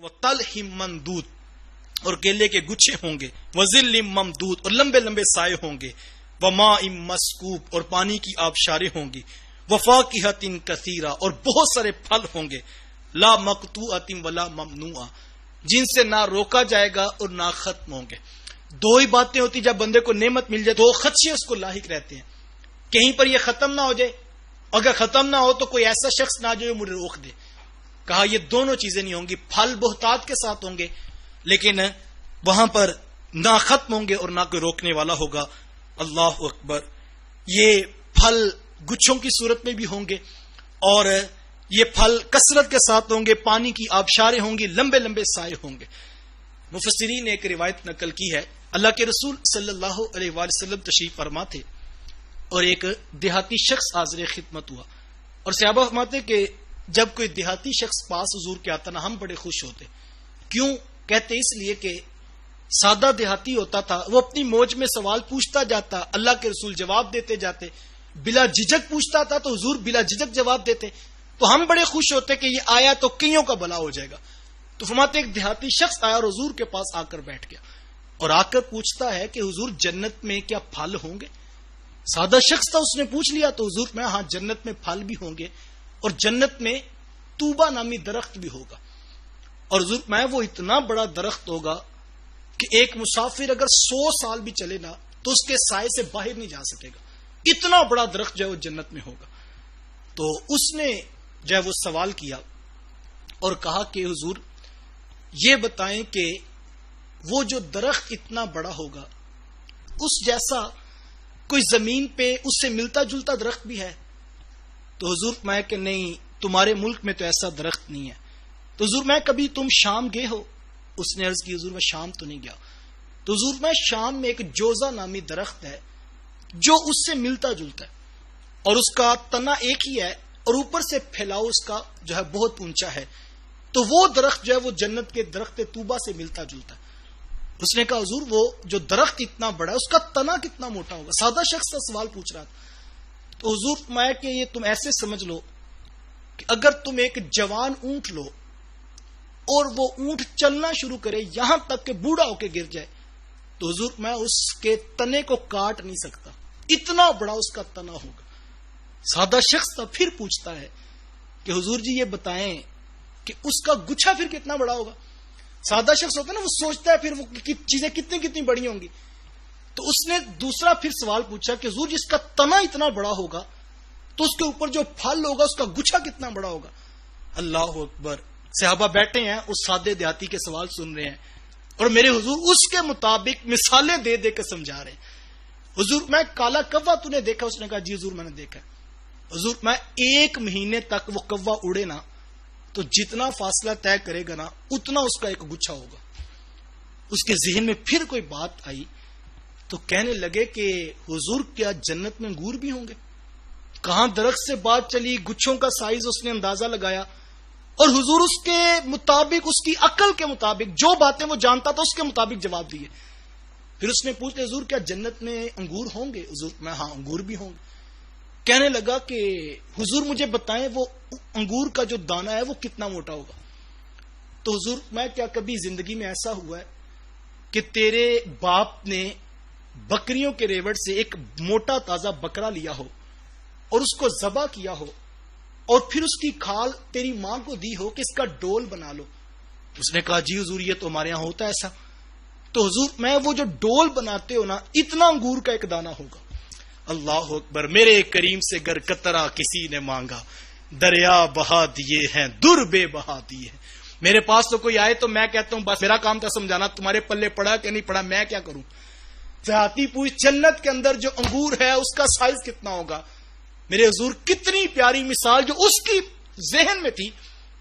وطلح منضود اور کیلے کے گچھے ہوں گے، وظل ممدود اور لمبے لمبے سائے ہوں گے، وماء مسکوب اور پانی کی آبشاریں ہوں گی، وفاکہۃ کثیرہ اور بہت سارے پھل ہوں گے، لا مقطوعۃ ولا ممنوعہ جن سے نہ روکا جائے گا اور نہ ختم ہوں گے۔ دو ہی باتیں ہوتی جب بندے کو نعمت مل جائے، دو خدشے اس کو لاحق رہتے ہیں، کہیں پر یہ ختم نہ ہو جائے، اگر ختم نہ ہو تو کوئی ایسا شخص نہ جو مجھے روک دے۔ کہا یہ دونوں چیزیں نہیں ہوں گی، پھل بہتات کے ساتھ ہوں گے لیکن وہاں پر نہ ختم ہوں گے اور نہ کوئی روکنے والا ہوگا۔ اللہ اکبر۔ یہ پھل گچھوں کی صورت میں بھی ہوں گے اور یہ پھل کثرت کے ساتھ ہوں گے، پانی کی آبشاریں ہوں گی، لمبے لمبے سائے ہوں گے۔ مفسرین نے ایک روایت نقل کی ہے، اللہ کے رسول صلی اللہ علیہ وآلہ وسلم تشریف فرما تھے اور ایک دیہاتی شخص حاضر خدمت ہوا، اور صحابہ فرماتے کہ جب کوئی دیہاتی شخص پاس حضور کے آتا نا ہم بڑے خوش ہوتے۔ کیوں؟ کہتے اس لیے کہ سادہ دیہاتی ہوتا تھا، وہ اپنی موج میں سوال پوچھتا جاتا، اللہ کے رسول جواب دیتے جاتے، بلا جھجک پوچھتا تھا تو حضور بلا جھجک جواب دیتے، تو ہم بڑے خوش ہوتے کہ یہ آیا تو کئیوں کا بھلا ہو جائے گا۔ تو فرماتے ایک دیہاتی شخص آیا اور حضور کے پاس آ کر بیٹھ گیا اور آ کر پوچھتا ہے کہ حضور جنت میں کیا پھل ہوں گے؟ سادہ شخص تھا، اس نے پوچھ لیا تو حضور میں ہاں جنت میں پھل بھی ہوں گے اور جنت میں طوبہ نامی درخت بھی ہوگا، اور حضور میں وہ اتنا بڑا درخت ہوگا کہ ایک مسافر اگر 100 سال بھی چلے نا تو اس کے سائے سے باہر نہیں جا سکے گا، اتنا بڑا درخت جو ہے وہ جنت میں ہوگا۔ تو اس نے جو ہے وہ سوال کیا اور کہا کہ حضور یہ بتائیں کہ وہ جو درخت اتنا بڑا ہوگا اس جیسا کوئی زمین پہ اس سے ملتا جلتا درخت بھی ہے؟ تو حضور میں کہ نہیں، تمہارے ملک میں تو ایسا درخت نہیں ہے۔ تو حضور میں کبھی تم شام گئے ہو؟ اس نے عرض کی حضور میں شام تو نہیں گیا۔ تو حضور میں شام میں ایک جوزہ نامی درخت ہے جو اس سے ملتا جلتا ہے اور اس کا تنا ایک ہی ہے اور اوپر سے پھیلاؤ اس کا جو ہے بہت اونچا ہے، تو وہ درخت جو ہے وہ جنت کے درخت طوبہ سے ملتا جلتا ہے۔ اس نے کہا حضور وہ جو درخت اتنا بڑا ہے اس کا تنا کتنا موٹا ہوگا؟ سادہ شخص کا سوال پوچھ رہا تھا۔ تو حضور فرمایا کہ یہ تم ایسے سمجھ لو کہ اگر تم ایک جوان اونٹ لو اور وہ اونٹ چلنا شروع کرے یہاں تک کہ بوڑھا ہو کے گر جائے تو حضور میں اس کے تنے کو کاٹ نہیں سکتا، اتنا بڑا اس کا تنا ہوگا۔ سادہ شخص تھا، پھر پوچھتا ہے کہ حضور جی یہ بتائیں کہ اس کا گچھا پھر کتنا بڑا ہوگا؟ سادہ شخص ہوتا ہے نا، وہ سوچتا ہے پھر وہ چیزیں کتنی بڑی ہوں گی۔ تو اس نے دوسرا پھر سوال پوچھا کہ حضور جس کا تنا اتنا بڑا ہوگا تو اس کے اوپر جو پھل ہوگا اس کا گچھا کتنا بڑا ہوگا؟ اللہ اکبر۔ صحابہ بیٹھے ہیں، اس سادے دیہاتی کے سوال سن رہے ہیں اور میرے حضور اس کے مطابق مثالیں دے دے کے سمجھا رہے ہیں۔ حضور میں کالا کوا تو نے دیکھا؟ اس نے کہا جی حضور میں نے دیکھا۔ حضور میں 1 مہینے تک وہ کوا اڑے نا تو جتنا فاصلہ طے کرے گا نا اتنا اس کا ایک گچھا ہوگا۔ اس کے ذہن میں پھر کوئی بات آئی تو کہنے لگے کہ حضور کیا جنت میں انگور بھی ہوں گے؟ کہاں درخت سے بات چلی، گچھوں کا سائز اس نے اندازہ لگایا اور حضور اس کے مطابق، اس کی عقل کے مطابق جو باتیں وہ جانتا تھا اس کے مطابق جواب دیے۔ پھر اس نے پوچھا حضور کیا جنت میں انگور ہوں گے؟ حضور میں ہاں انگور بھی ہوں گے۔ کہنے لگا کہ حضور مجھے بتائیں وہ انگور کا جو دانہ ہے وہ کتنا موٹا ہوگا؟ تو حضور میں کیا کبھی زندگی میں ایسا ہوا ہے کہ تیرے باپ نے بکریوں کے ریوڑ سے ایک موٹا تازہ بکرا لیا ہو اور اس کو ذبح کیا ہو اور پھر اس کی کھال تیری ماں کو دی ہو کہ اس کا ڈول بنا لو؟ اس نے کہا جی حضور یہ تو ہمارے یہاں ہوتا ہے ایسا۔ تو حضور میں وہ جو ڈول بناتے ہو نا اتنا انگور کا ایک دانہ ہوگا۔ اللہ اکبر۔ میرے کریم سے گر قطرہ کسی نے مانگا، دریا بہا دیے ہیں در بے بہا دیے ہیں۔ میرے پاس تو کوئی آئے تو میں کہتا ہوں بس میرا کام تھا سمجھانا، تمہارے پلے پڑا کہ نہیں پڑا میں کیا کروں۔ دیہاتی پوچھ جنت کے اندر جو انگور ہے اس کا سائز کتنا ہوگا؟ میرے حضور کتنی پیاری مثال جو اس کی ذہن میں تھی،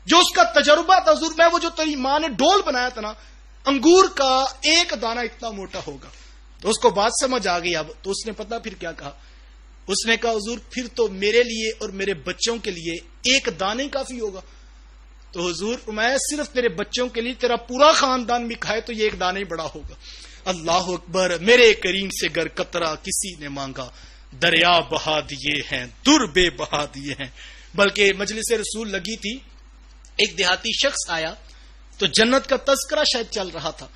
جو اس کا تجربہ تھا۔ حضور میں وہ جو تیری ماں نے ڈول بنایا تھا نا انگور کا ایک دانہ اتنا موٹا ہوگا۔ تو اس کو بات سمجھ آ گئی اب، تو اس نے پتا پھر کیا کہا؟ اس نے کہا حضور پھر تو میرے لیے اور میرے بچوں کے لیے ایک دانے کافی ہوگا۔ تو حضور میں صرف تیرے بچوں کے لیے، تیرا پورا خاندان بھی کھائے تو یہ ایک دانہ ہی بڑا ہوگا۔ اللہ اکبر۔ میرے کریم سے گر قطرہ کسی نے مانگا، دریا بہا دیے ہیں در بے بہا دیے ہیں۔ بلکہ مجلس رسول لگی تھی، ایک دیہاتی شخص آیا تو جنت کا تذکرہ شاید چل رہا تھا،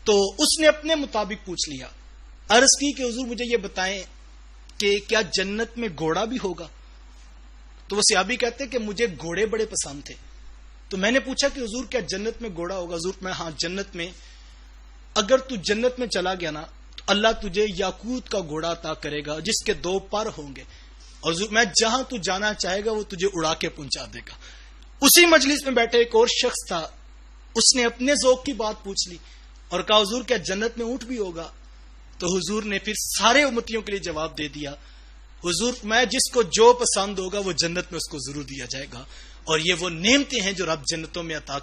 تو اس نے اپنے مطابق پوچھ لیا، عرض کی کہ حضور مجھے یہ بتائیں کہ کیا جنت میں گھوڑا بھی ہوگا؟ تو وہ صحابی کہتے ہیں کہ مجھے گھوڑے بڑے پسند تھے، تو میں نے پوچھا کہ حضور کیا جنت میں گھوڑا ہوگا؟ حضور میں ہاں جنت میں اگر تو جنت میں چلا گیا نا تو اللہ تجھے یاقوت کا گھوڑا عطا کرے گا جس کے 2 پر ہوں گے، اور حضور میں جہاں تو جانا چاہے گا وہ تجھے اڑا کے پہنچا دے گا۔ اسی مجلس میں بیٹھے ایک اور شخص تھا، اس نے اپنے ذوق کی بات پوچھ لی اور کہا حضور کیا جنت میں اونٹ بھی ہوگا؟ تو حضور نے پھر سارے امتیوں کے لیے جواب دے دیا، حضور میں جس کو جو پسند ہوگا وہ جنت میں اس کو ضرور دیا جائے گا، اور یہ وہ نعمتیں ہیں جو رب جنتوں میں عطا